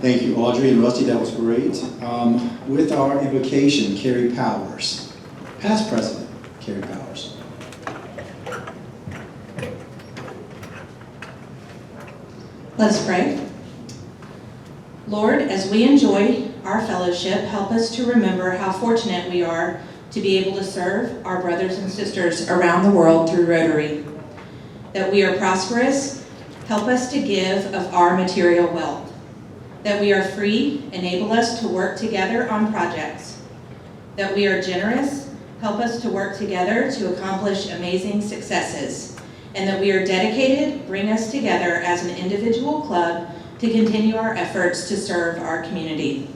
Thank you, Audrey and Rusty. That was great. With our invocation, Carrie Powers. Past President, Carrie Powers. Let's pray. Lord, as we enjoy our fellowship, help us to remember how fortunate we are to be able to serve our brothers and sisters around the world through Rotary. That we are prosperous, help us to give of our material wealth. That we are free, enable us to work together on projects. That we are generous, help us to work together to accomplish amazing successes. And that we are dedicated, bring us together as an individual club to continue our efforts to serve our community.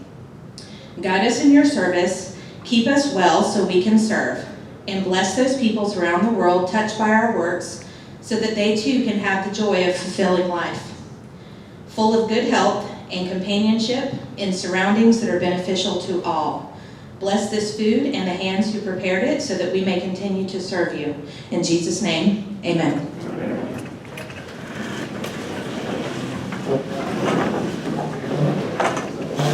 Guide us in your service, keep us well so we can serve, and bless those peoples around the world touched by our works so that they too can have the joy of fulfilling life. Full of good health and companionship in surroundings that are beneficial to all. Bless this food and the hands who prepared it so that we may continue to serve you. In Jesus' name, amen.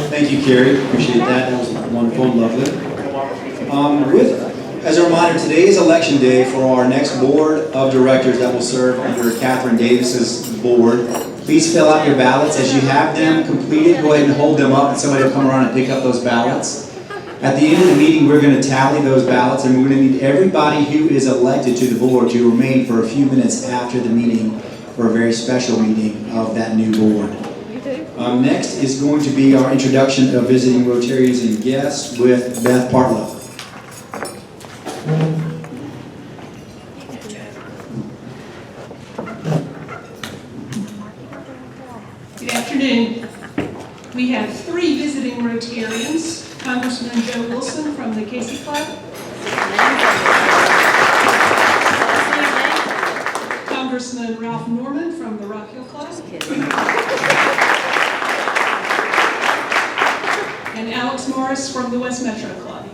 Thank you, Carrie. Appreciate that. That was wonderful and lovely. As a reminder, today is election day for our next board of directors that will serve under Catherine Davis's board. Please fill out your ballots. As you have them completed, go ahead and hold them up and somebody will come around and pick up those ballots. At the end of the meeting, we're going to tally those ballots and we're going to need everybody who is elected to the board to remain for a few minutes after the meeting for a very special meeting of that new board. Next is going to be our introduction of visiting Rotarians and guests with Beth Partlow. Good afternoon. We have 3 visiting Rotarians. Congressman Joe Wilson from the Casey Club. Congressman Ralph Norman from the Rock Hill Club. And Alex Morris from the West Metro Club.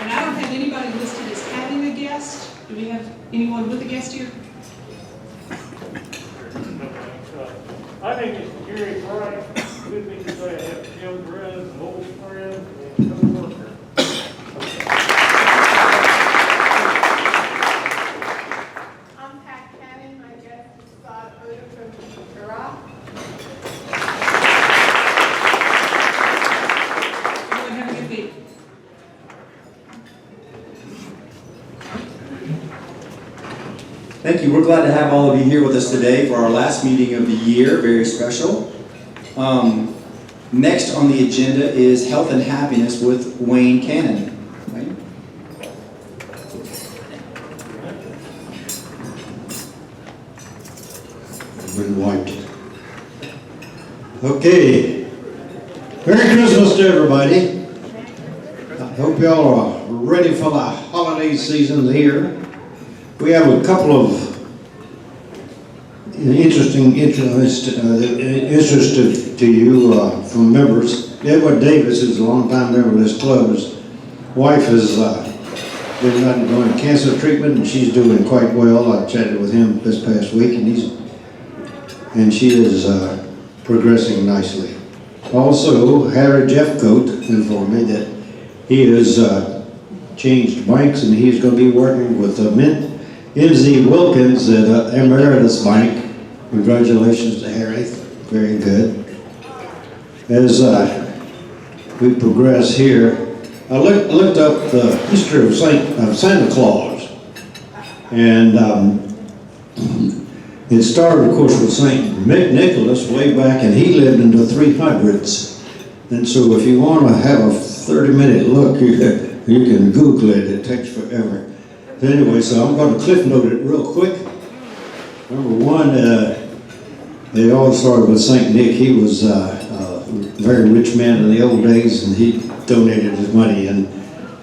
And I don't have anybody listed as having a guest. Do we have anyone with a guest here? I think it's Gary Bright. Good thing to say I have Jim Perez, an old friend and co-worker. I'm Pat Cannon. My guest is Todd Oda from Iraq. Everyone have a good week. Thank you. We're glad to have all of you here with us today for our last meeting of the year. Very special. Next on the agenda is Health and Happiness with Wayne Cannon. Wayne? Been wiped. Okay. Merry Christmas to everybody. I hope y'all are ready for the holiday season here. We have a couple of interesting interest to you from members. Edward Davis is a long-time member of this club. His wife has been undergoing cancer treatment, and she's doing quite well. I chatted with him this past week, and she is progressing nicely. Also, Harry Jeffcoat informed me that he has changed banks, and he's going to be working with MZ Wilkins at Emeritus Bank. Congratulations to Harry. Very good. As we progress here, I looked up the history of Santa Claus, and it started, of course, with St. Nicholas way back, and he lived in the 300s. And so if you want to have a 30-minute look, you can Google it. It takes forever. But anyway, so I'm going to cliff note it real quick. Number one, they all started with St. Nick. He was a very rich man in the old days, and he donated his money, and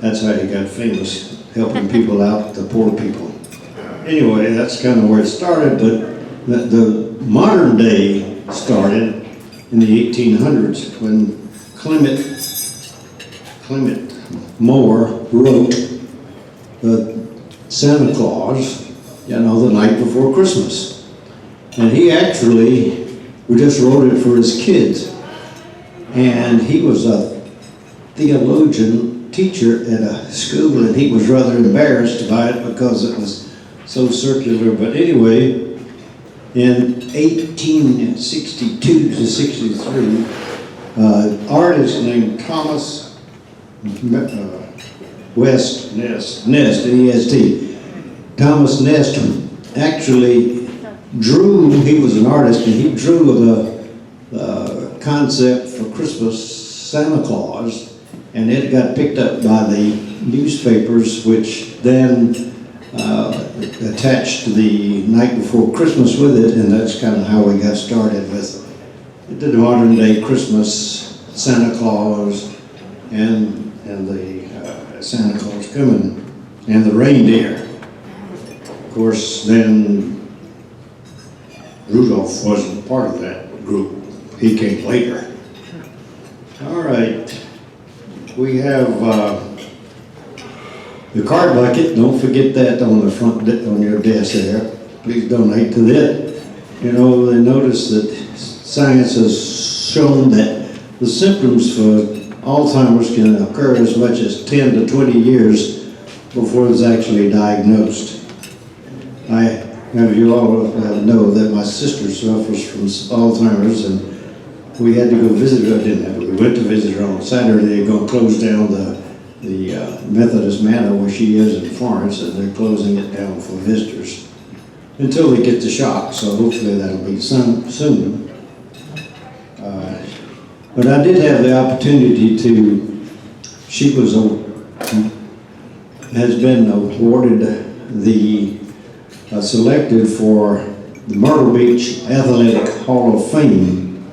that's how he got famous, helping people out, the poor people. Anyway, that's kind of where it started, but the modern day started in the 1800s when Clement Moore wrote Santa Claus, the night before Christmas. And he actually, we just wrote it for his kids. And he was a theologian teacher at a school, and he was rather embarrassed by it because it was so circular. But anyway, in 1862 to 63, artist named Thomas West Nest, E-S-T. Thomas Nest actually drew, he was an artist, and he drew the concept for Christmas, Santa Claus, and it got picked up by the newspapers, which then attached the night before Christmas with it, and that's kind of how we got started with the modern day Christmas, Santa Claus, and the Santa Claus coming, and the reindeer. Of course, then Rudolph wasn't part of that group. He came later. All right, we have the card bucket. Don't forget that on the front, on your desk there. Please donate to that. You know, they notice that science has shown that the symptoms for Alzheimer's can occur as much as 10 to 20 years before it's actually diagnosed. I have you all know that my sister suffers from Alzheimer's, and we had to go visit her, didn't have. We went to visit her on Saturday. They're going to close down the Methodist Manor where she is in Florence, and they're closing it down for visitors until they get the shock. So hopefully that'll be soon. But I did have the opportunity to. She was has been awarded the selected for the Myrtle Beach Athletic Hall of Fame,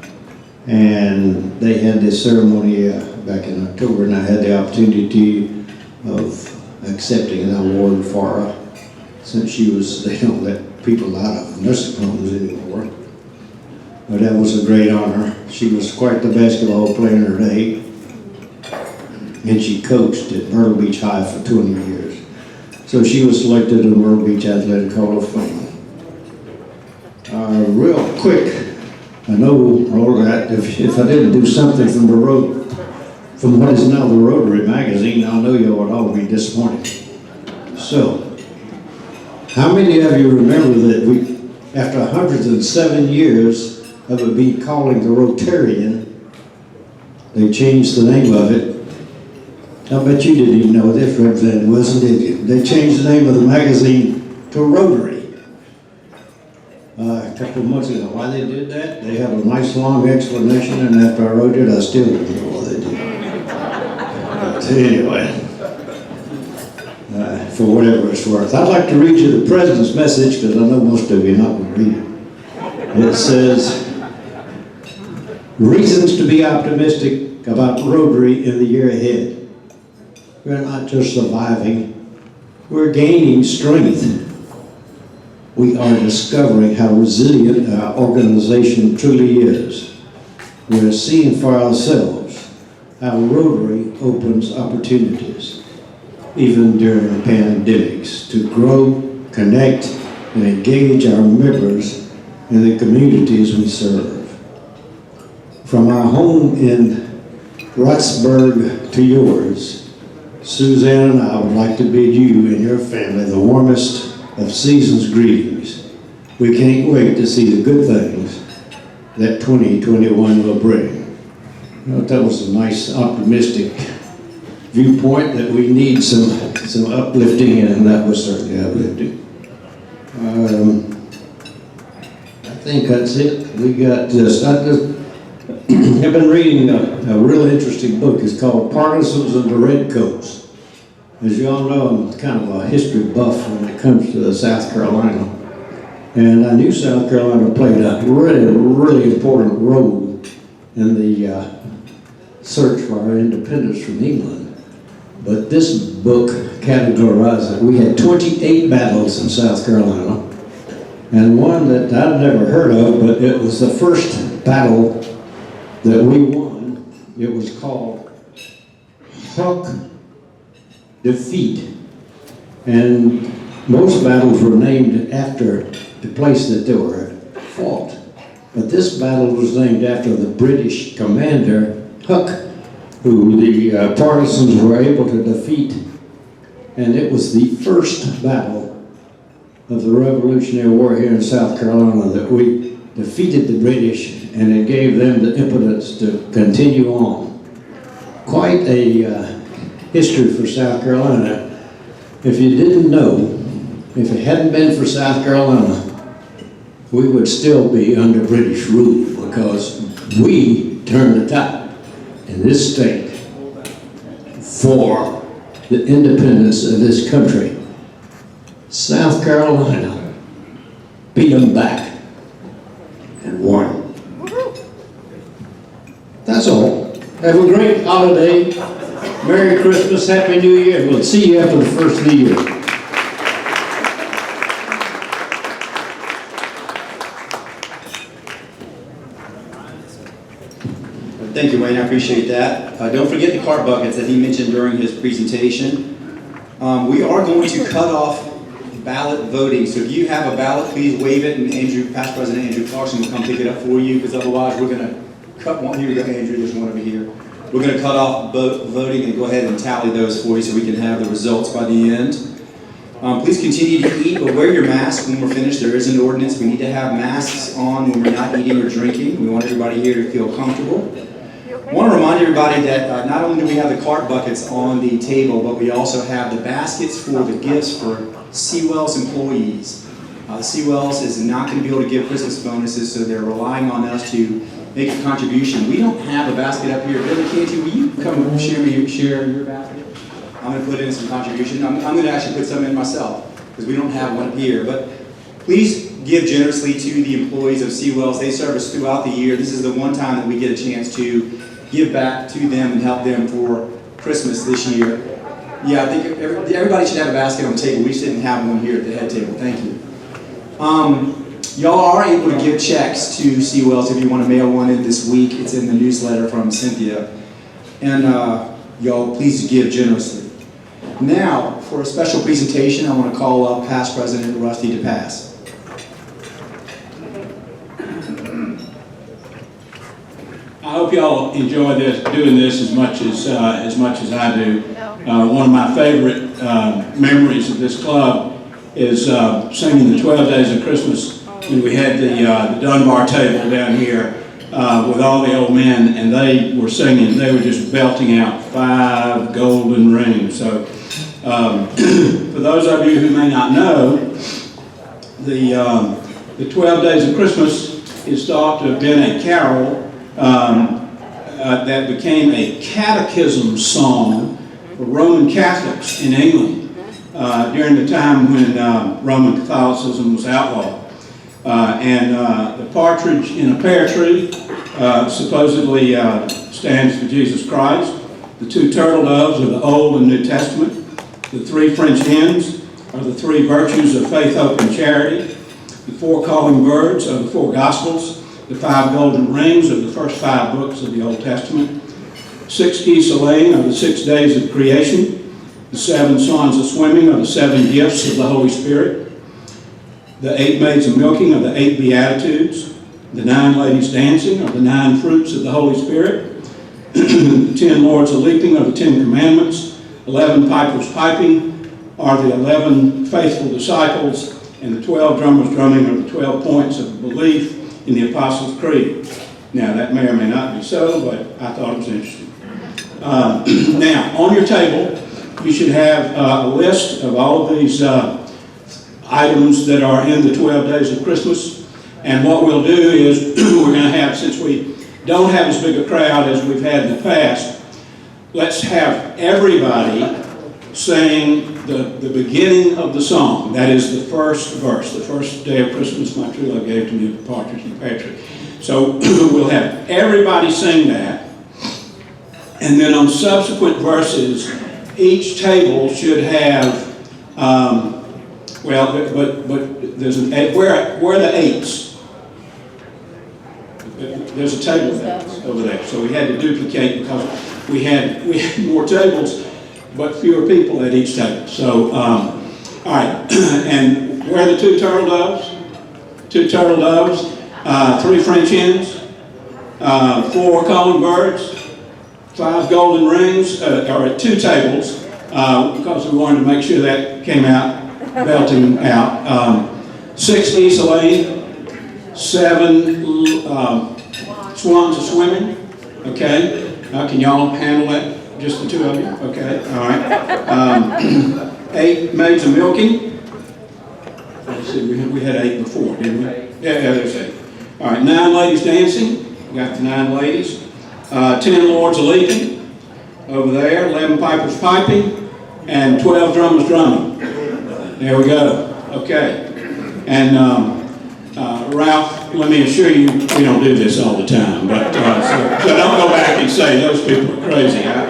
and they had this ceremony back in October, and I had the opportunity of accepting an award for her, since they don't let people out of nursing homes anymore. But that was a great honor. She was quite the basketball player in her day, and she coached at Myrtle Beach High for 20 years. So she was selected in the Myrtle Beach Athletic Hall of Fame. Real quick, I know all that, if I didn't do something from what is now the Rotary magazine, I know you would all be disappointed. So, how many of you remember that after 107 years of it being calling the Rotarian, they changed the name of it? I bet you didn't even know this, Representative Wilson, did you? They changed the name of the magazine to Rotary. A couple of months ago. Why they did that? They had a nice long explanation, and after I wrote it, I still don't know why they did it. But anyway, for whatever it's worth. I'd like to read you the President's message, because I know most of you are not going to read it. It says, reasons to be optimistic about Rotary in the year ahead. We're not just surviving, we're gaining strength. We are discovering how resilient our organization truly is. We're seeing for ourselves how Rotary opens opportunities, even during pandemics, to grow, connect, and engage our members in the communities we serve. From our home in Roxburgh to yours, Suzanne and I would like to bid you and your family the warmest of season's greetings. We can't wait to see the good things that 2021 will bring. That was a nice optimistic viewpoint that we need some uplifting, and that was certainly uplifting. I think that's it. We got this. I've been reading a real interesting book. It's called Partisans of the Redcoats. As you all know, I'm kind of a history buff when it comes to South Carolina. And I knew South Carolina played a really, really important role in the search for our independence from England. But this book categorized it. We had 28 battles in South Carolina, and one that I'd never heard of, but it was the first battle that we won. It was called Hook Defeat, and most battles were named after the place that they were fought. But this battle was named after the British commander, Huck, who the partisans were able to defeat. And it was the first battle of the Revolutionary War here in South Carolina that we defeated the British, and it gave them the impetus to continue on. Quite a history for South Carolina. If you didn't know, if it hadn't been for South Carolina, we would still be under British rule, because we turned the tide in this state for the independence of this country. South Carolina beat them back and won. That's all. Have a great holiday. Merry Christmas, Happy New Year. We'll see you after the first of the year. Thank you, Wayne, I appreciate that. Don't forget the cart buckets that he mentioned during his presentation. We are going to cut off ballot voting, so if you have a ballot, please wave it, and Andrew, Past President Andrew Clarkson will come pick it up for you, because otherwise we're going to cut one. Here we go, Andrew, there's one over here. We're going to cut off voting and go ahead and tally those for you so we can have the results by the end. Please continue to eat, but wear your mask when we're finished. There is an ordinance. We need to have masks on when we're not eating or drinking. We want everybody here to feel comfortable. I want to remind everybody that not only do we have the cart buckets on the table, but we also have the baskets for the gifts for Seawell's employees. Seawell's is not going to be able to give Christmas bonuses, so they're relying on us to make a contribution. We don't have a basket up here. Billy, Canty, will you come and share your basket? I'm going to put in some contribution. I'm going to actually put some in myself, because we don't have one here. But please give generously to the employees of Seawell's. They serve us throughout the year. This is the one time that we get a chance to give back to them and help them for Christmas this year. Yeah, I think everybody should have a basket on the table. We just didn't have one here at the head table. Thank you. Y'all are able to give checks to Seawell's if you want to mail one in this week. It's in the newsletter from Cynthia. And y'all, please give generously. Now, for a special presentation, I want to call up Past President Rusty DePass. I hope y'all enjoy doing this as much as I do. One of my favorite memories of this club is singing the 12 Days of Christmas when we had the Dunbar table down here with all the old men, and they were singing. They were just belting out 5 golden rings. So for those of you who may not know, the 12 Days of Christmas is thought to have been a carol that became a catechism song for Roman Catholics in England during the time when Roman Catholicism was outlawed. And the partridge in a pear tree supposedly stands for Jesus Christ. The 2 turtle doves are the Old and New Testament. The 3 French hens are the 3 virtues of faith, hope, and charity. The 4 calling birds are the 4 Gospels. The 5 golden rings are the first 5 books of the Old Testament. 6 geese a-laying are the 6 days of creation. The 7 swans a-swimming are the 7 gifts of the Holy Spirit. The 8 maids a-milking are the 8 Beatitudes. The 9 ladies dancing are the 9 fruits of the Holy Spirit. The 10 lords a-leaping are the 10 commandments. 11 pipers piping are the 11 faithful disciples. And the 12 drummers drumming are the 12 points of belief in the Apostles' Creed. Now, that may or may not be so, but I thought it was interesting. Now, on your table, you should have a list of all of these items that are in the 12 Days of Christmas. And what we'll do is, we're going to have, since we don't have as big a crowd as we've had in the past, let's have everybody sing the beginning of the song. That is the first verse. The first day of Christmas, my true love gave to me the partridge in a pear tree. So we'll have everybody sing that. And then on subsequent verses, each table should have, but there's an 8. Where are the 8s? There's a table over there. So we had to duplicate because we had more tables, but fewer people at each table. So, all right, and where are the 2 turtle doves? 2 turtle doves. 3 French hens, 4 calling birds, 5 golden rings, or at 2 tables, because we wanted to make sure that came out, belting out. 6 geese laying, 7 swans are swimming. Okay, can y'all handle that? Just the 2 of you? Okay, all right. 8 maids are milking. Let's see, we had 8 before, didn't we? Yeah, there's 8. All right, 9 ladies dancing. We got the 9 ladies. 10 lords are leaping over there. 11 pipers piping, and 12 drummers drumming. There we go. Okay, and Ralph, let me assure you, we don't do this all the time, but so don't go back and say those people are crazy. Huh?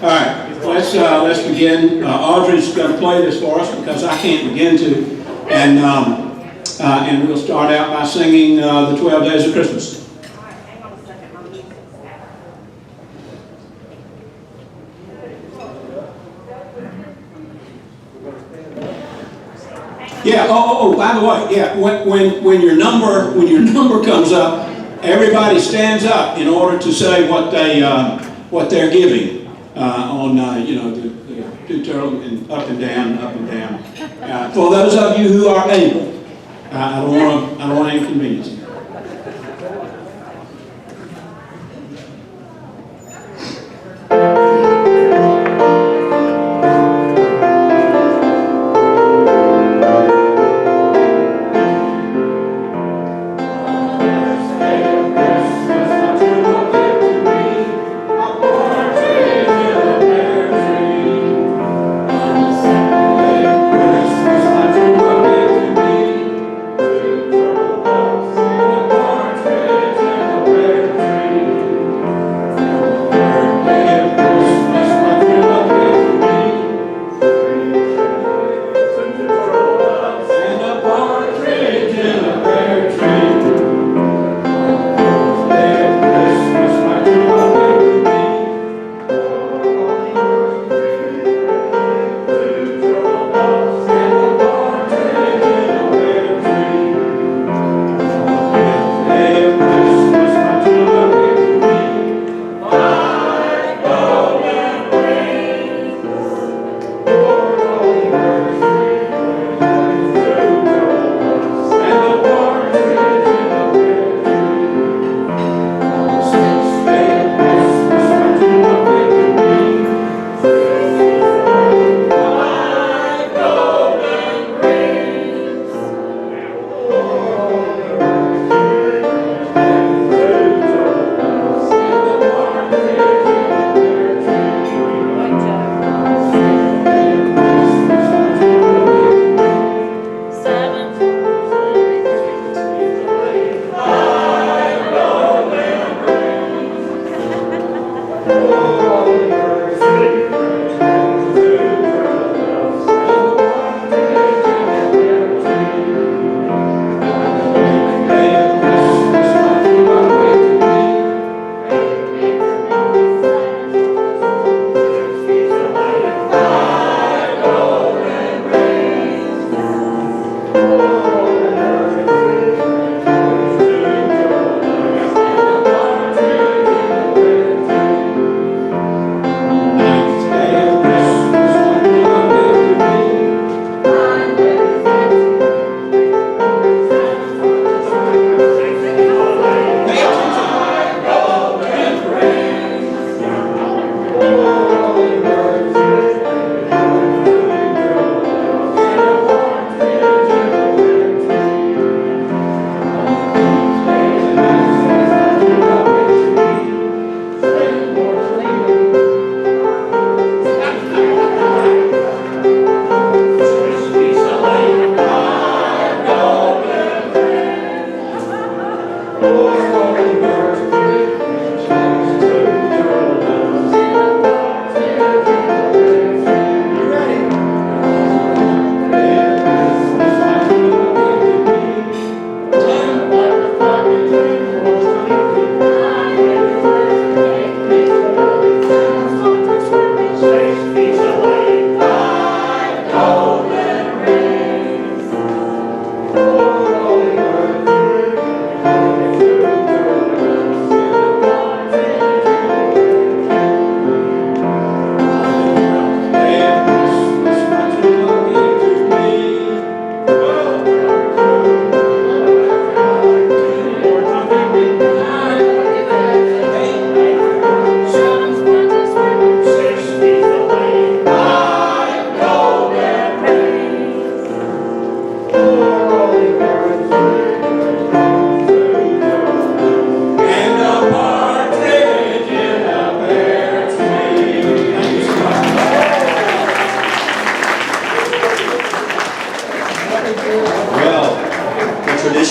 All right, let's begin. Audrey's going to play this for us because I can't begin to, and we'll start out by singing the 12 Days of Christmas. Yeah. Oh, by the way, yeah. When your number comes up, everybody stands up in order to say what they're giving on the 2 turtle and up and down, up and down. For those of you who are able, I don't want to inconvenience you. Christmas,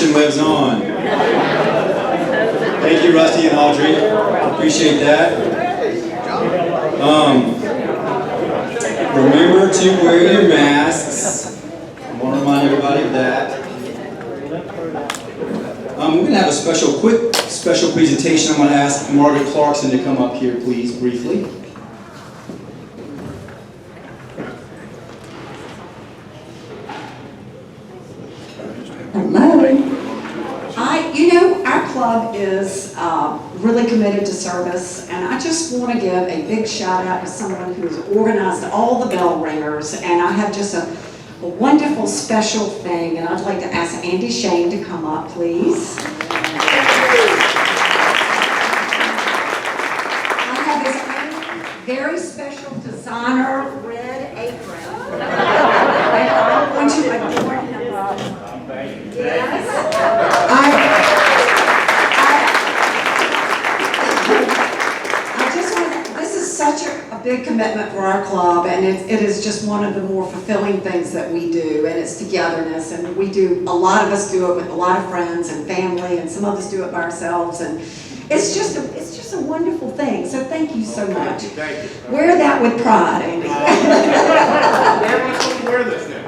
tradition lives on. Thank you, Rusty and Audrey. Appreciate that. Remember to wear your masks. I want to remind everybody of that. We're going to have a quick special presentation. I'm going to ask Margaret Clarkson to come up here, please, briefly. Hello. Our club is really committed to service, and I just want to give a big shout out to someone who's organized all the bell ringers, and I have just a wonderful special thing, and I'd like to ask Andy Shane to come up, please. I have his own very special designer red apron. I want you to adore him. Yes. This is such a big commitment for our club, and it is just one of the more fulfilling things that we do, and it's togetherness, and a lot of us do it with a lot of friends and family, and some of us do it by ourselves, and it's just a wonderful thing, so thank you so much. Thank you. Wear that with pride, Andy. Where am I supposed to wear this then?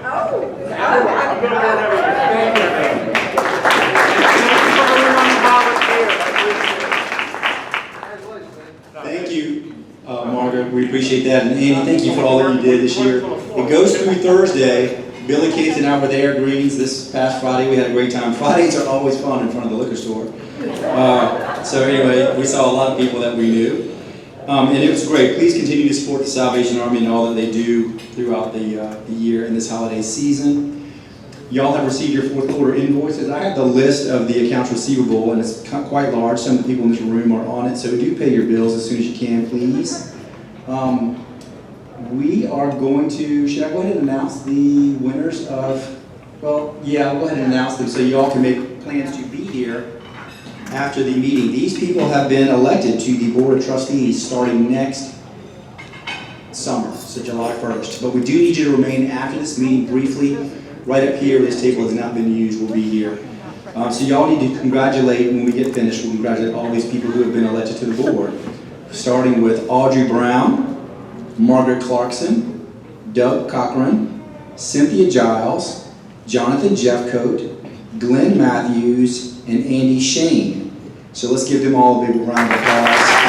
Thank you, Margaret. We appreciate that. And Andy, thank you for all that you did this year. It goes through Thursday. Billy Cates and I were there, greetings this past Friday. We had a great time. Fridays are always fun in front of the liquor store. So anyway, we saw a lot of people that we knew. And it was great. Please continue to support the Salvation Army and all that they do throughout the year and this holiday season. Y'all have received your fourth quarter invoices. I have the list of the accounts receivable, and it's quite large. Some of the people in this room are on it, so do pay your bills as soon as you can, please. We are going to, should I go ahead and announce the winners of, well, yeah, I'll go ahead and announce them so you all can make plans to be here after the meeting. These people have been elected to the Board of Trustees starting next summer, so July 1st. But we do need you to remain after this meeting briefly. Right up here, this table has not been used, we'll be here. So y'all need to congratulate, when we get finished, we'll congratulate all these people who have been elected to the board. Starting with Audrey Brown, Margaret Clarkson, Doug Cochran, Cynthia Giles, Jonathan Jeffcoat, Glenn Matthews, and Andy Shane. So let's give them all a big round of applause.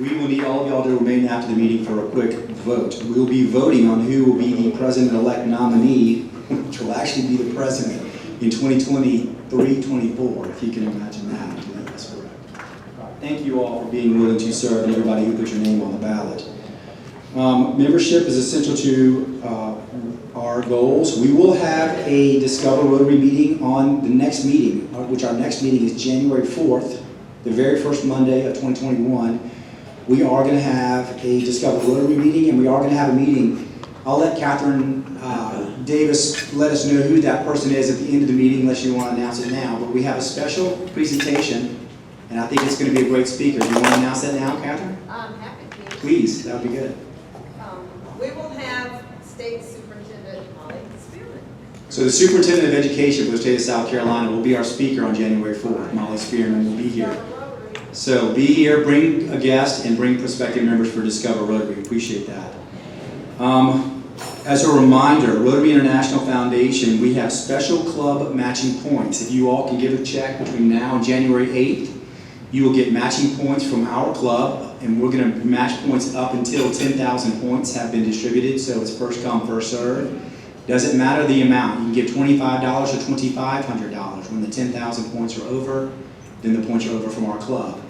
We will need all of y'all to remain after the meeting for a quick vote. We'll be voting on who will be the president-elect nominee, which will actually be the president in 2023-24, if you can imagine that. That's correct. Thank you all for being willing to serve, and everybody who put your name on the ballot. Membership is essential to our goals. We will have a Discover Rotary meeting on the next meeting, which our next meeting is January 4th, the very first Monday of 2021. We are going to have a Discover Rotary meeting, and we are going to have a meeting. I'll let Catherine Davis let us know who that person is at the end of the meeting, unless you want to announce it now. But we have a special presentation, and I think it's going to be a great speaker. Do you want to announce that now, Catherine? I'm happy to. Please, that would be good. We will have State Superintendent Molly Spearman. So the Superintendent of Education for the state of South Carolina will be our speaker on January 4th. Molly Spearman will be here. So be here, bring a guest, and bring prospective members for Discover Rotary. We appreciate that. As a reminder, Rotary International Foundation, we have special club matching points. If you all can give a check between now and January 8th, you will get matching points from our club, and we're going to match points up until 10,000 points have been distributed, so it's first come, first served. Doesn't matter the amount. You can give $25 or $2,500. When the 10,000 points are over, then the points are over from our club.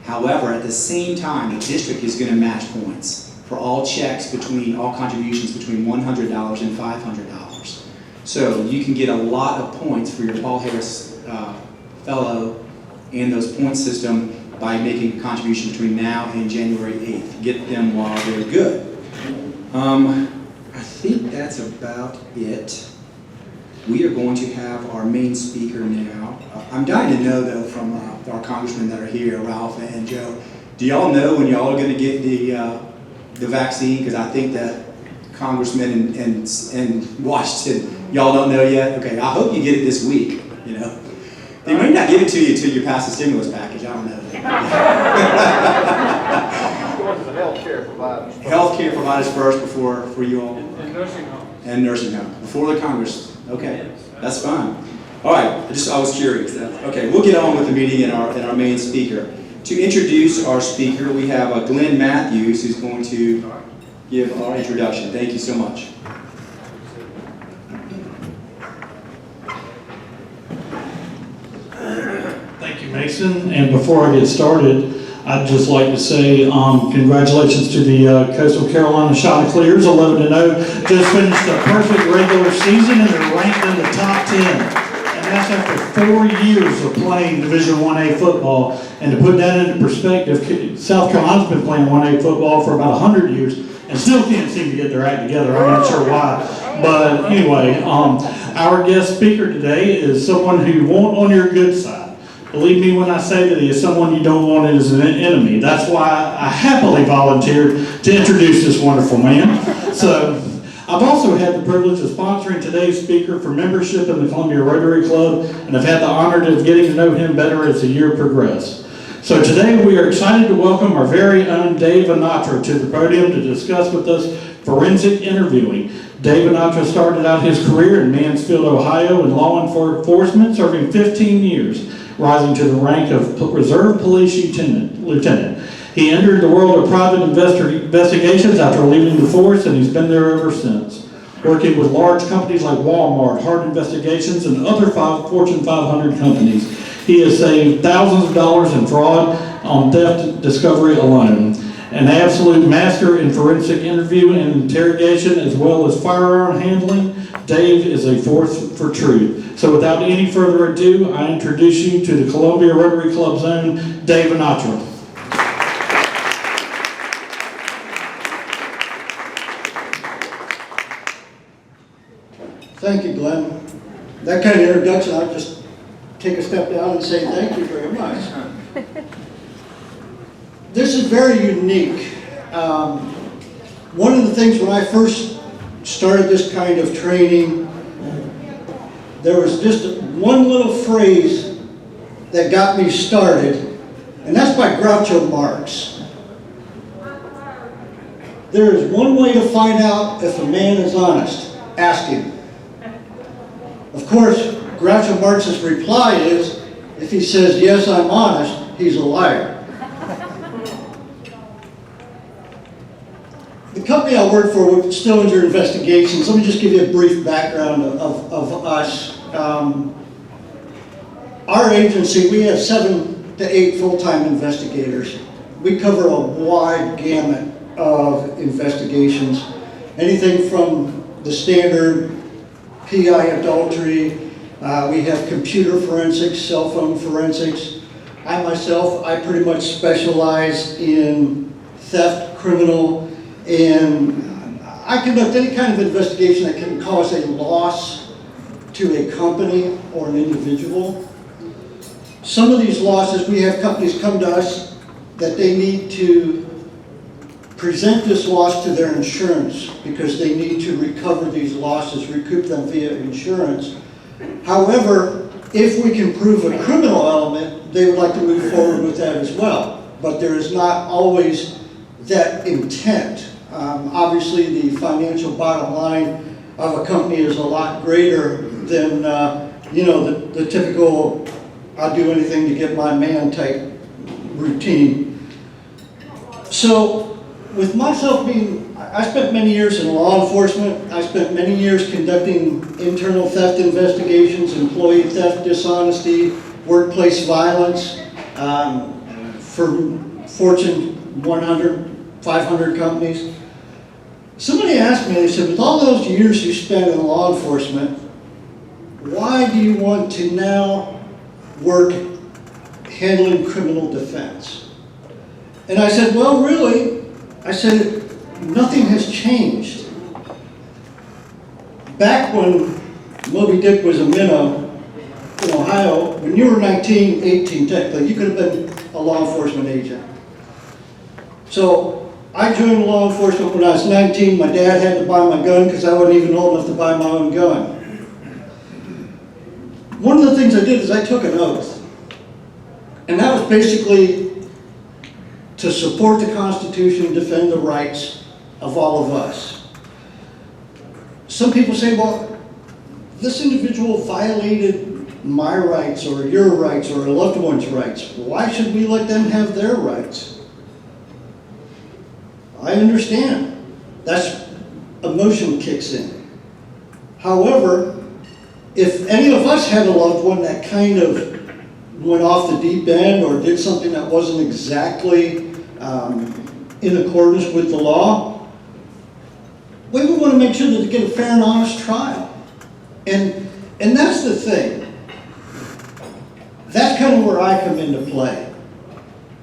However, at the same time, the district is going to match points for all checks between, all contributions between $100 and $500. So you can get a lot of points for your Paul Harris Fellow and those point system by making a contribution between now and January 8th. Get them while they're good. I think that's about it. We are going to have our main speaker now. I'm dying to know, though, from our congressmen that are here, Ralph and Joe, do y'all know when y'all are going to get the vaccine? Because I think that congressmen in Washington. Y'all don't know yet? Okay, I hope you get it this week, you know. They may not give it to you until you pass the stimulus package, I don't know. The healthcare providers. Healthcare providers first before, for you all. And nursing homes. And nursing home, before the Congress. Okay, that's fine. All right, I was curious. Okay, we'll get on with the meeting and our main speaker. To introduce our speaker, we have Glenn Matthews, who's going to give our introduction. Thank you so much. Thank you, Mason. And before I get started, I'd just like to say congratulations to the Coastal Carolina Chanticleers, 11-0. Just finished a perfect regular season and they're ranked in the top 10. And that's after 4 years of playing Division 1A football. And to put that into perspective, South Carolina's been playing 1A football for about 100 years and still can't seem to get their act together. I'm not sure why. But anyway, our guest speaker today is someone who won't on your good side. Believe me when I say that he is someone you don't want as an enemy. That's why I happily volunteered to introduce this wonderful man. So, I've also had the privilege of sponsoring today's speaker for membership in the Columbia Rotary Club, and I've had the honor of getting to know him better as the year progressed. So today we are excited to welcome our very own Dave Anatra to the podium to discuss with us forensic interviewing. Dave Anatra started out his career in Mansfield, Ohio in law enforcement, serving 15 years. Rising to the rank of Reserve Police Lieutenant. He entered the world of private investigations after leaving the force, and he's been there ever since. Working with large companies like Walmart, Hart Investigations, and other Fortune 500 companies. He has saved thousands of dollars in fraud on theft discovery alone. An absolute master in forensic interview and interrogation, as well as firearm handling, Dave is a force for truth. So without any further ado, I introduce you to the Columbia Rotary Club's own Dave Anatra. Thank you, Glenn. That kind of introduction, I'll just take a step down and say thank you very much. This is very unique. One of the things when I first started this kind of training, there was just one little phrase that got me started, and that's by Groucho Marx. There is one way to find out if a man is honest. Ask him. Of course, Groucho Marx's reply is, if he says, yes, I'm honest, he's a liar. The company I work for, with Stillinger Investigations, let me just give you a brief background of us. Our agency, we have 7 to 8 full-time investigators. We cover a wide gamut of investigations, anything from the standard PI adultery, we have computer forensics, cell phone forensics. I myself, I pretty much specialize in theft, criminal, and I conduct any kind of investigation that can cause a loss to a company or an individual. Some of these losses, we have companies come to us that they need to present this loss to their insurance because they need to recover these losses, recoup them via insurance. However, if we can prove a criminal element, they would like to move forward with that as well. But there is not always that intent. Obviously, the financial bottom line of a company is a lot greater than the typical I'll do anything to get my man type routine. So with myself being, I spent many years in law enforcement. I spent many years conducting internal theft investigations, employee theft, dishonesty, workplace violence for Fortune 100, 500 companies. Somebody asked me, they said, with all those years you spent in law enforcement, why do you want to now work handling criminal defense? And I said, well, really, I said, nothing has changed. Back when Moby Dick was a minnow in Ohio, when you were 19, 18 technically, you could have been a law enforcement agent. So I joined law enforcement when I was 19. My dad had to buy my gun because I wasn't even old enough to buy my own gun. One of the things I did is I took an oath. And that was basically to support the Constitution and defend the rights of all of us. Some people say, well, this individual violated my rights or your rights or a loved one's rights. Why should we let them have their rights? I understand. That's emotion kicks in. However, if any of us had a loved one that kind of went off the deep end or did something that wasn't exactly in accordance with the law, we would want to make sure that they get a fair and honest trial. And that's the thing. That's kind of where I come into play.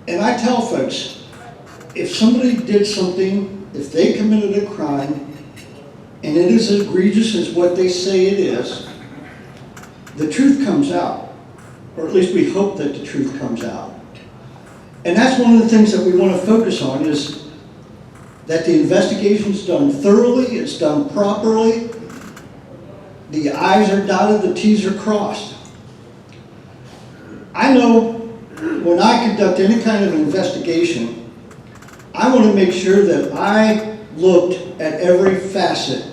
And I tell folks, if somebody did something, if they committed a crime, and it is as egregious as what they say it is, the truth comes out. Or at least we hope that the truth comes out. And that's one of the things that we want to focus on is that the investigation's done thoroughly, it's done properly, the I's are dotted, the T's are crossed. I know when I conduct any kind of investigation, I want to make sure that I looked at every facet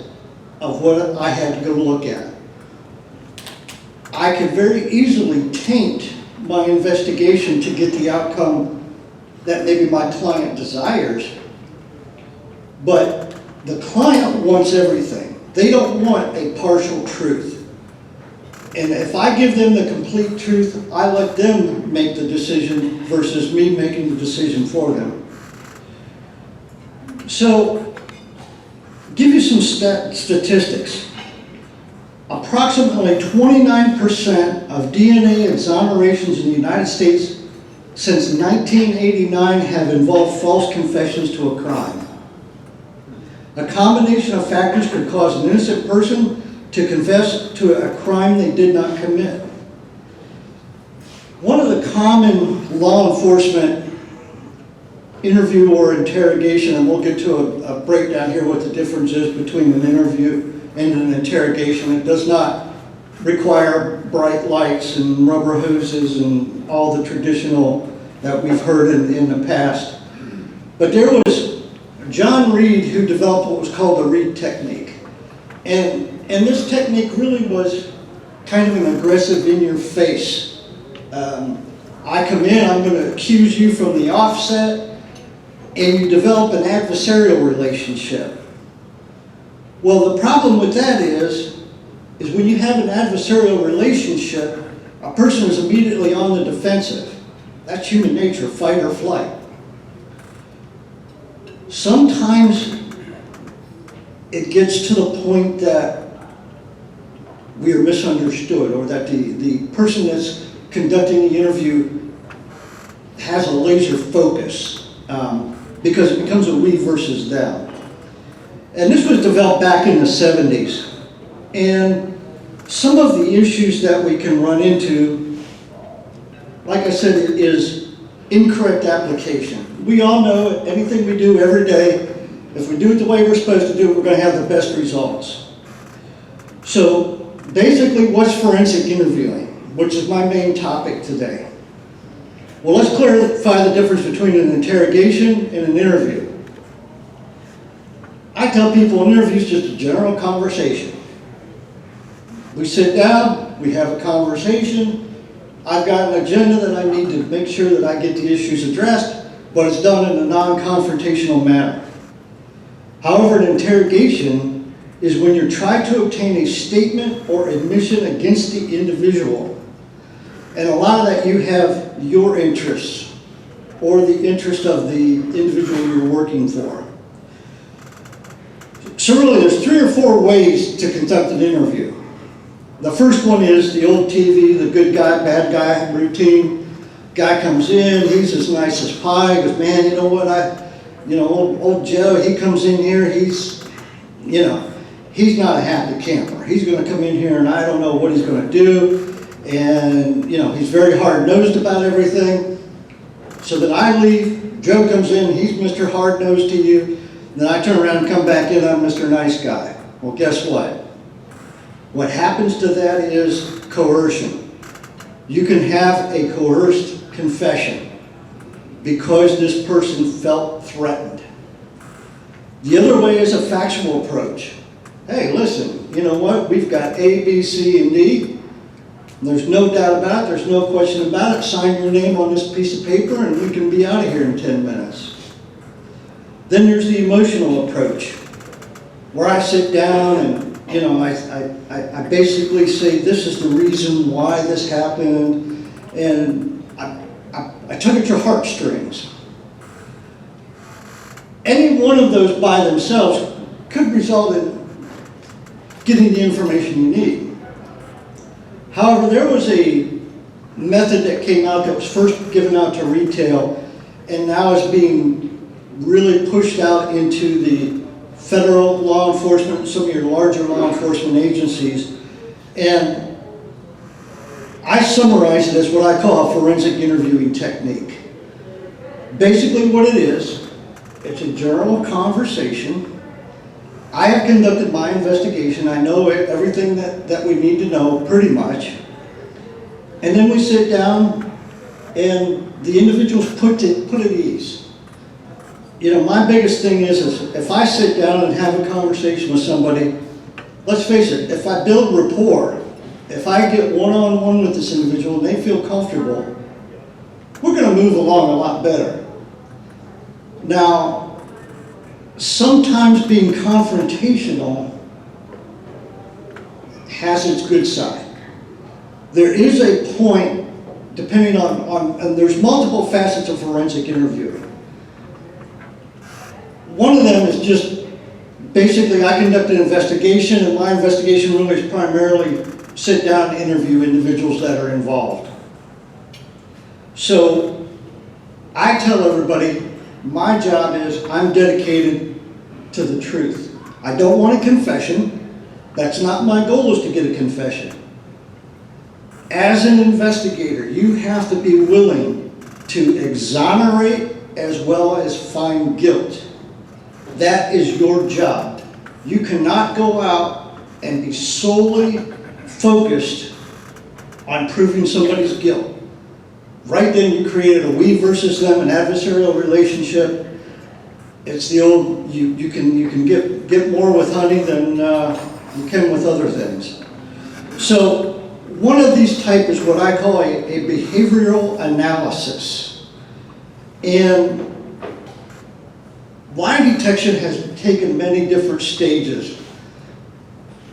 of what I had to go look at. I could very easily taint my investigation to get the outcome that maybe my client desires, but the client wants everything. They don't want a partial truth. And if I give them the complete truth, I let them make the decision versus me making the decision for them. So, give you some statistics. Approximately 29% of DNA exonerations in the United States since 1989 have involved false confessions to a crime. A combination of factors could cause an innocent person to confess to a crime they did not commit. One of the common law enforcement interview or interrogation, and we'll get to a breakdown here what the difference is between an interview and an interrogation. It does not require bright lights and rubber hoses and all the traditional that we've heard in the past. But there was John Reed who developed what was called the Reed technique. And this technique really was kind of an aggressive in-your-face. I come in, I'm going to accuse you from the offset, and you develop an adversarial relationship. Well, the problem with that is when you have an adversarial relationship, a person is immediately on the defensive. That's human nature, fight or flight. Sometimes it gets to the point that we are misunderstood, or that the person that's conducting the interview has a laser focus, because it becomes a we versus them. And this was developed back in the 70s. And some of the issues that we can run into, like I said, is incorrect application. We all know anything we do every day, if we do it the way we're supposed to do it, we're going to have the best results. So basically, what's forensic interviewing, which is my main topic today? Well, let's clarify the difference between an interrogation and an interview. I tell people an interview is just a general conversation. We sit down, we have a conversation. I've got an agenda that I need to make sure that I get the issues addressed, but it's done in a non-confrontational manner. However, an interrogation is when you're trying to obtain a statement or admission against the individual. And a lot of that you have your interests or the interest of the individual you're working for. So really there's 3 or 4 ways to conduct an interview. The first one is the old TV, the good guy, bad guy routine. Guy comes in, he's as nice as pie, goes, man, you know what, old Joe, he comes in here, he's not a happy camper. He's going to come in here and I don't know what he's going to do. And, he's very hard-nosed about everything. So that I leave, Joe comes in, he's Mr. Hard-Nosed to you, then I turn around and come back in, I'm Mr. Nice Guy. Well, guess what? What happens to that is coercion. You can have a coerced confession because this person felt threatened. The other way is a factual approach. Hey, listen, you know what? We've got A, B, C, and D. There's no doubt about it. There's no question about it. Sign your name on this piece of paper and we can be out of here in 10 minutes. Then there's the emotional approach, where I sit down and, you know, I basically say, this is the reason why this happened, and I tug at your heartstrings. Any one of those by themselves could result in getting the information you need. However, there was a method that came out that was first given out to retail and now is being really pushed out into the federal law enforcement, some of your larger law enforcement agencies. And I summarize it as what I call a forensic interviewing technique. Basically what it is, it's a journal conversation. I have conducted my investigation. I know everything that we need to know, pretty much. And then we sit down and the individual's put at ease. You know, my biggest thing is if I sit down and have a conversation with somebody, let's face it, if I build rapport, if I get one-on-one with this individual and they feel comfortable, we're going to move along a lot better. Now, sometimes being confrontational has its good side. There is a point, depending on and there's multiple facets of forensic interviewing. One of them is just, basically I conduct an investigation, and my investigation really is primarily sit down and interview individuals that are involved. So I tell everybody, my job is I'm dedicated to the truth. I don't want a confession. That's not my goal, is to get a confession. As an investigator, you have to be willing to exonerate as well as find guilt. That is your job. You cannot go out and be solely focused on proving somebody's guilt. Right then you created a we versus them, an adversarial relationship. It's the old, you can get more with honey than you can with other things. So one of these type is what I call a behavioral analysis. And lie detection has taken many different stages.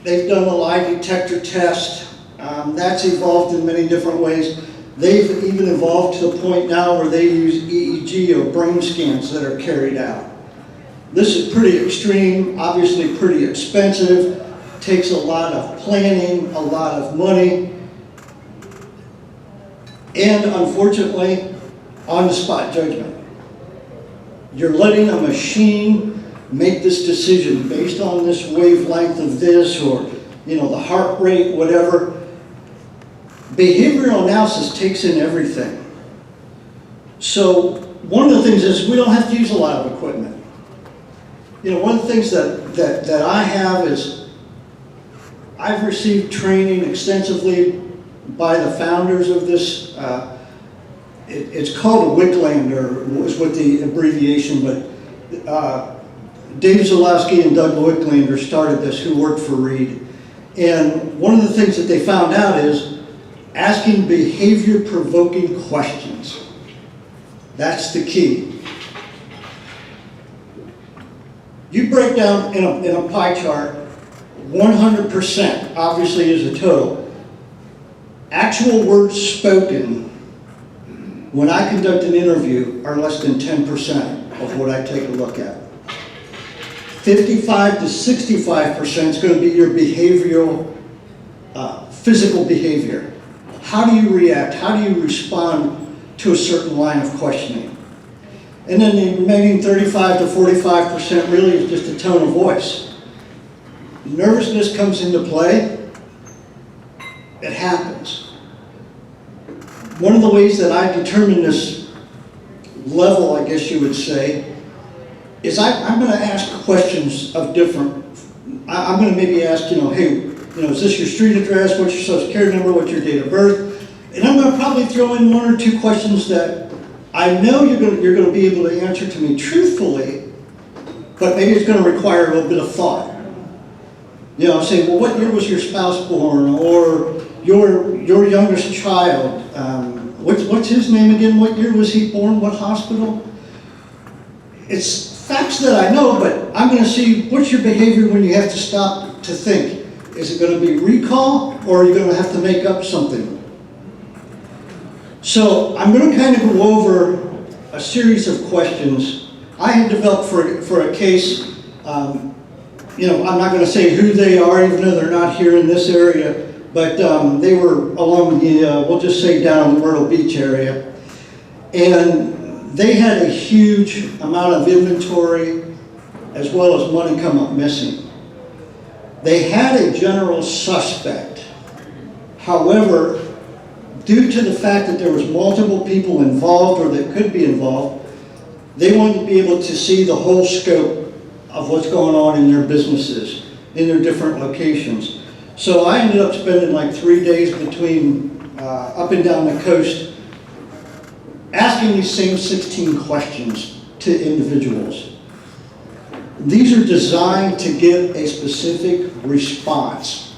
They've done a lie detector test. That's evolved in many different ways. They've even evolved to the point now where they use EEG or brain scans that are carried out. This is pretty extreme, obviously pretty expensive, takes a lot of planning, a lot of money, and unfortunately, on-the-spot judgment. You're letting a machine make this decision based on this wavelength of this, or, you know, the heart rate, whatever. Behavioral analysis takes in everything. So one of the things is we don't have to use a lot of equipment. You know, one of the things that I have is I've received training extensively by the founders of this. It's called a Wicklander, was what the abbreviation, but Dave Zalowski and Doug Wicklander started this, who worked for Reed. And one of the things that they found out is asking behavior-provoking questions. That's the key. You break down in a pie chart, 100% obviously is a total. Actual words spoken when I conduct an interview are less than 10% of what I take a look at. 55 to 65% is going to be your behavioral, physical behavior. How do you react? How do you respond to a certain line of questioning? And then the remaining 35 to 45% really is just a tone of voice. Nervousness comes into play. It happens. One of the ways that I determine this level, I guess you would say, is I'm going to ask questions of different, I'm going to maybe ask, hey, is this your street address, what's your social security number, what's your date of birth? And I'm going to probably throw in one or two questions that I know you're going to be able to answer to me truthfully, but maybe it's going to require a little bit of thought. I'll say, well, what year was your spouse born, or your youngest child? What's his name again? What year was he born? What hospital? It's facts that I know, but I'm going to see what's your behavior when you have to stop to think. Is it going to be recall, or are you going to have to make up something? So I'm going to kind of go over a series of questions I had developed for a case. I'm not going to say who they are, even though they're not here in this area, but they were along the, we'll just say down the Myrtle Beach area. And they had a huge amount of inventory as well as money come up missing. They had a general suspect. However, due to the fact that there was multiple people involved or that could be involved, they wanted to be able to see the whole scope of what's going on in their businesses, in their different locations. So I ended up spending like 3 days between up and down the coast asking these same 16 questions to individuals. These are designed to get a specific response.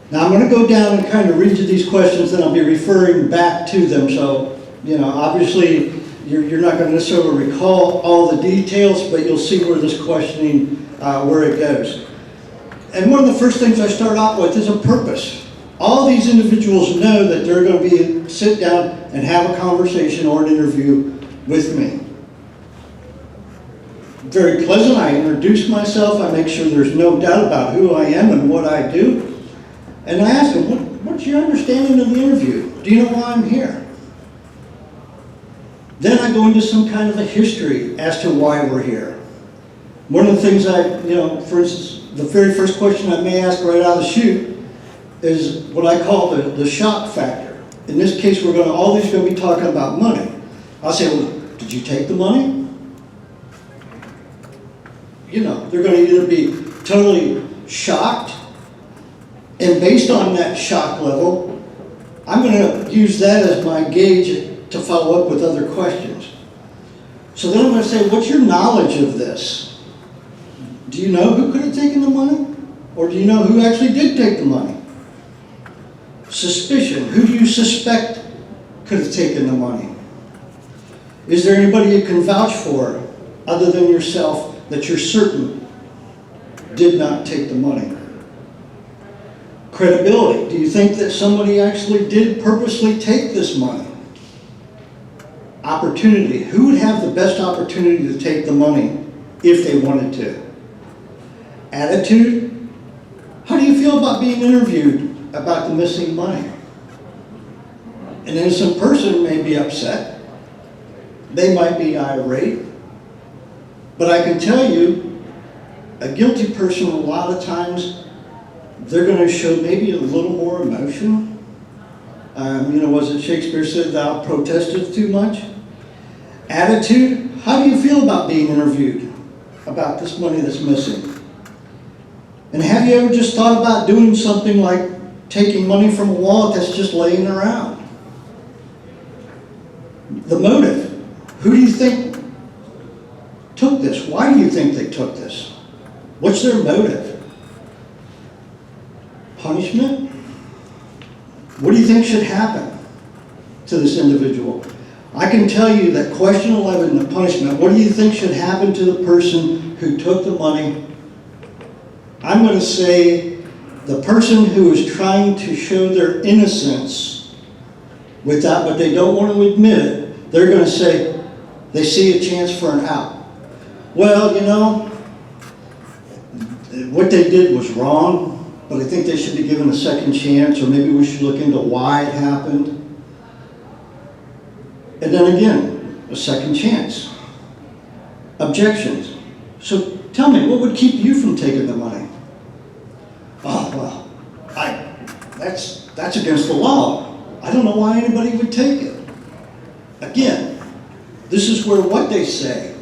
Now I'm going to go down and kind of read you these questions, and I'll be referring back to them. So, obviously you're not going to necessarily recall all the details, but you'll see where this questioning, where it goes. And one of the first things I start out with is a purpose. All these individuals know that they're going to sit down and have a conversation or an interview with me. Very pleasant. I introduce myself. I make sure there's no doubt about who I am and what I do. And I ask them, what's your understanding of the interview? Do you know why I'm here? Then I go into some kind of a history as to why we're here. One of the things for instance, the very first question I may ask right out of the chute is what I call the shock factor. In this case, all these are going to be talking about money. I'll say, well, did you take the money? They're going to either be totally shocked, and based on that shock level, I'm going to use that as my gauge to follow up with other questions. So then I'm going to say, what's your knowledge of this? Do you know who could have taken the money? Or do you know who actually did take the money? Suspicion. Who do you suspect could have taken the money? Is there anybody you can vouch for other than yourself that you're certain did not take the money? Credibility. Do you think that somebody actually did purposely take this money? Opportunity. Who would have the best opportunity to take the money if they wanted to? Attitude. How do you feel about being interviewed about the missing money? An innocent person may be upset. They might be irate. But I can tell you, a guilty person, a lot of times, they're going to show maybe a little more emotion. Was it Shakespeare said, "Thou protestest too much"? Attitude. How do you feel about being interviewed about this money that's missing? And have you ever just thought about doing something like taking money from a wallet that's just laying around? The motive. Who do you think took this? Why do you think they took this? What's their motive? Punishment? What do you think should happen to this individual? I can tell you that question 11, the punishment, what do you think should happen to the person who took the money? I'm going to say the person who is trying to show their innocence with that, but they don't want to admit it, they're going to say they see a chance for an out. Well, what they did was wrong, but I think they should be given a second chance, or maybe we should look into why it happened. And then again, a second chance. Objections. So tell me, what would keep you from taking the money? Oh, well, that's against the law. I don't know why anybody would take it. Again, This is where what they say.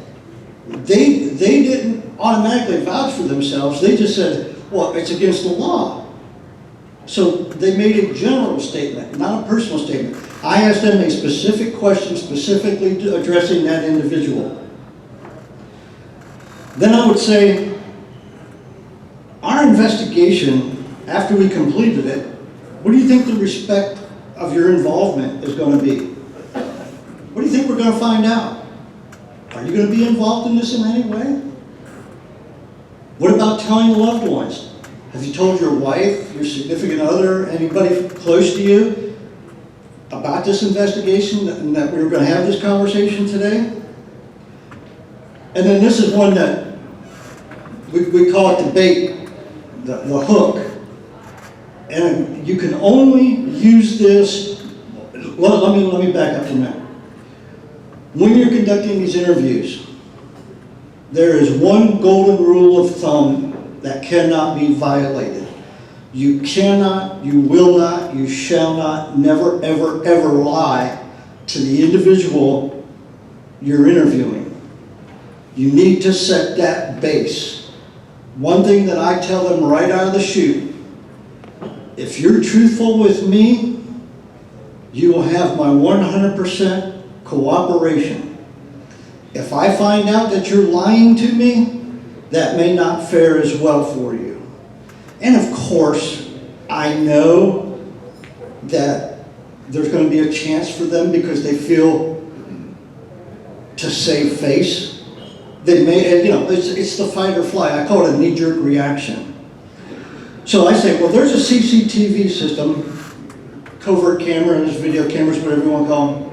They didn't automatically vouch for themselves. They just said, well, it's against the law. So they made a general statement, not a personal statement. I asked them a specific question specifically addressing that individual. Then I would say, our investigation, after we completed it, what do you think the respect of your involvement is going to be? What do you think we're going to find out? Are you going to be involved in this in any way? What about telling loved ones? Have you told your wife, your significant other, anybody close to you about this investigation and that we were going to have this conversation today? And then this is one that we call it the bait, the hook. And you can only use this, well, let me back up for a minute. When you're conducting these interviews, there is one golden rule of thumb that cannot be violated. You cannot, you will not, you shall not, never, ever, ever lie to the individual you're interviewing. You need to set that base. One thing that I tell them right out of the chute, if you're truthful with me, you will have my 100% cooperation. If I find out that you're lying to me, that may not fare as well for you. And of course, I know that there's going to be a chance for them because they feel to save face. They may, it's the fight or flight. I call it a knee-jerk reaction. So I say, well, there's a CCTV system, covert cameras, video cameras, whatever you want to call them,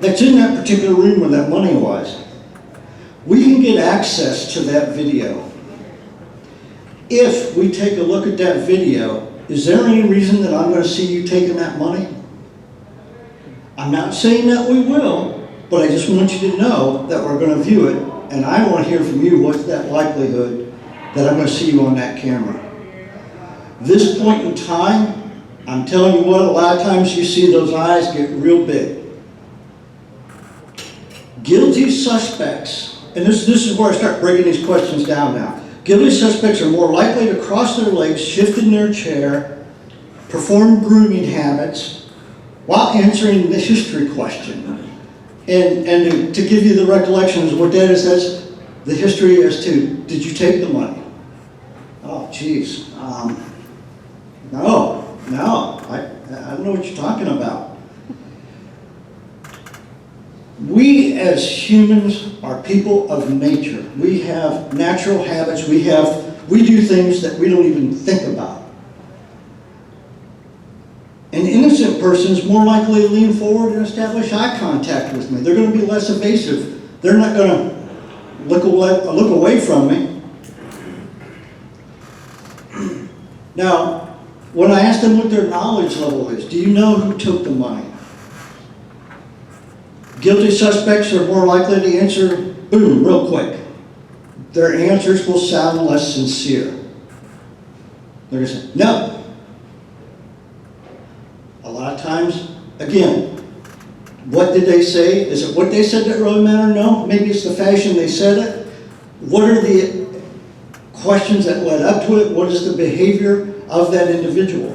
that's in that particular room where that money was. We can get access to that video. If we take a look at that video, is there any reason that I'm going to see you taking that money? I'm not saying that we will, but I just want you to know that we're going to view it, and I want to hear from you what's that likelihood that I'm going to see you on that camera. This point in time, I'm telling you what, a lot of times you see those eyes get real big. Guilty suspects, and this is where I start breaking these questions down now. Guilty suspects are more likely to cross their legs, shift in their chair, perform grooming habits, while answering the history question. And to give you the recollections, what that is, that's the history as to, did you take the money? Oh, geez. No, I don't know what you're talking about. We as humans are people of nature. We have natural habits. We do things that we don't even think about. An innocent person is more likely to lean forward and establish eye contact with me. They're going to be less evasive. They're not going to look away from me. Now, when I ask them what their knowledge level is, do you know who took the money? Guilty suspects are more likely to answer, boom, real quick. Their answers will sound less sincere. They're going to say, no. A lot of times, again, what did they say? Is it what they said that really mattered? No. Maybe it's the fashion they said it. What are the questions that led up to it? What is the behavior of that individual?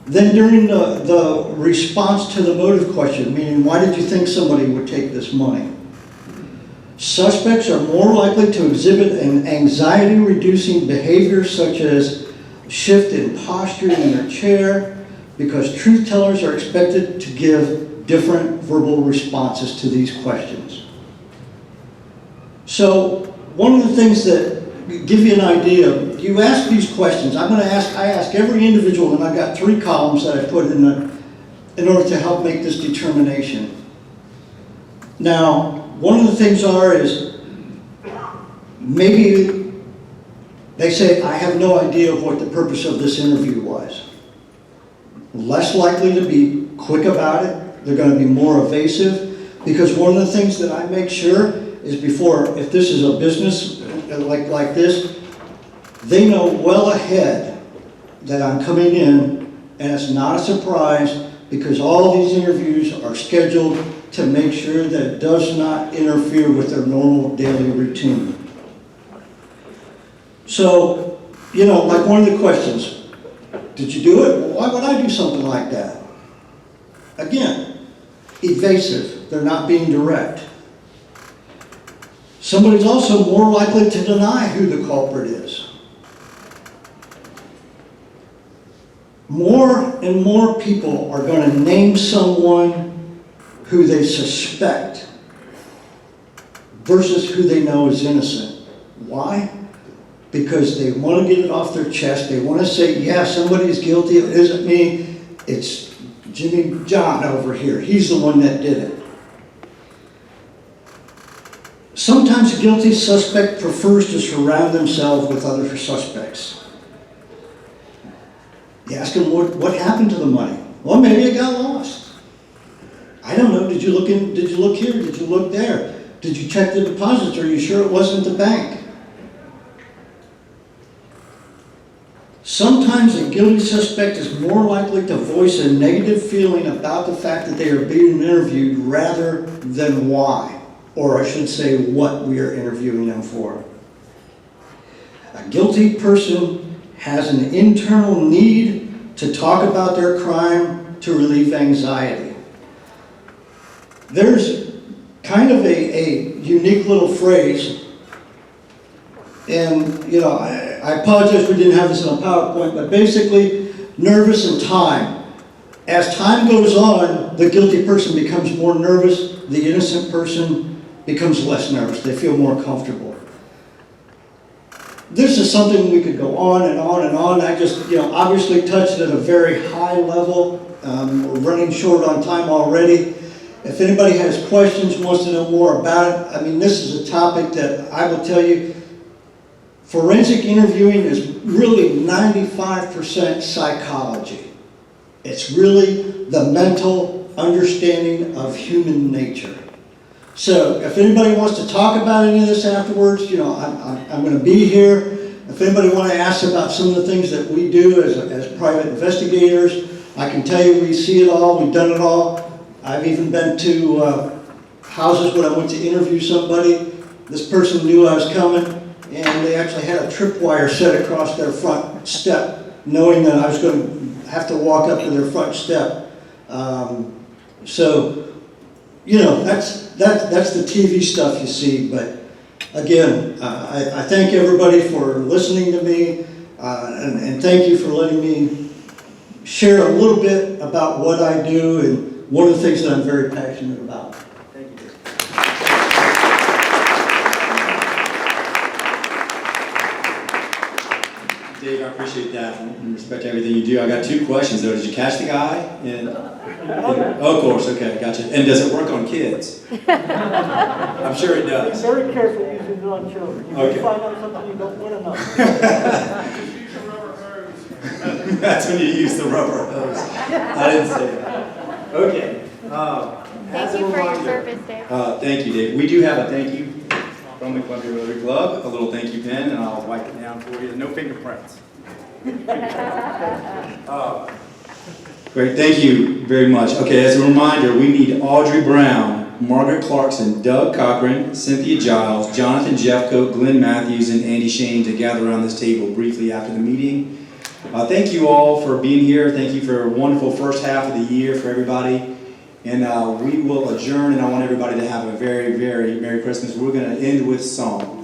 Then during the response to the motive question, meaning why did you think somebody would take this money? Suspects are more likely to exhibit an anxiety-reducing behavior such as shift in posture in their chair, because truth tellers are expected to give different verbal responses to these questions. So one of the things that give you an idea, you ask these questions. I ask every individual, and I've got 3 columns that I put in order to help make this determination. Now, one of the things is maybe they say, I have no idea what the purpose of this interview was. Less likely to be quick about it. They're going to be more evasive, because one of the things that I make sure is before, if this is a business like this, they know well ahead that I'm coming in, and it's not a surprise, because all these interviews are scheduled to make sure that it does not interfere with their normal daily routine. So, you know, like one of the questions, did you do it? Well, why would I do something like that? Again, evasive. They're not being direct. Somebody's also more likely to deny who the culprit is. More and more people are going to name someone who they suspect versus who they know is innocent. Why? Because they want to get it off their chest. They want to say, yeah, somebody's guilty. It isn't me. It's Jimmy John over here. He's the one that did it. Sometimes a guilty suspect prefers to surround themselves with other suspects. You ask them, what happened to the money? Well, maybe it got lost. I don't know. Did you look in? Did you look here? Did you look there? Did you check the deposits? Are you sure it wasn't the bank? Sometimes a guilty suspect is more likely to voice a negative feeling about the fact that they are being interviewed rather than why, or I should say what we are interviewing them for. A guilty person has an internal need to talk about their crime to relieve anxiety. There's kind of a unique little phrase, and you know, I apologize we didn't have this on a PowerPoint, but basically, nervous and time. As time goes on, the guilty person becomes more nervous, the innocent person becomes less nervous. They feel more comfortable. This is something we could go on and on and on. I just, you know, obviously touched it at a very high level. We're running short on time already. If anybody has questions, wants to know more about it, I mean, this is a topic that I will tell you, forensic interviewing is really 95% psychology. It's really the mental understanding of human nature. So if anybody wants to talk about any of this afterwards, you know, I'm going to be here. If anybody wants to ask about some of the things that we do as private investigators, I can tell you we see it all, we've done it all. I've even been to houses when I went to interview somebody. This person knew I was coming, and they actually had a tripwire set across their front step, knowing that I was going to have to walk up to their front step. So, you know, that's the TV stuff you see. But again, I thank everybody for listening to me, and thank you for letting me share a little bit about what I do and one of the things that I'm very passionate about. Thank you. Dave, I appreciate that and respect everything you do. I got two questions though. Did you catch the guy? Oh, of course, okay, gotcha. And does it work on kids? I'm sure it does. Be very careful using it on children. You Okay. may find out something you don't want to know. Use the rubber hose. That's when you use the rubber hose. I didn't say that. Okay. Thank you for your service, Dave. Thank you, Dave. We do have a thank you from the Columbia Rotary Club, a little thank you pen, and I'll wipe it down for you. No fingerprints. Great, thank you very much. Okay, as a reminder, we need Audrey Brown, Margaret Clarkson, Doug Cochran, Cynthia Giles, Jonathan Jeffcoat, Glenn Matthews, and Andy Shane to gather around this table briefly after the meeting. Thank you all for being here. Thank you for a wonderful first half of the year for everybody. And we will adjourn, and I want everybody to have a very, very Merry Christmas. We're going to end with song.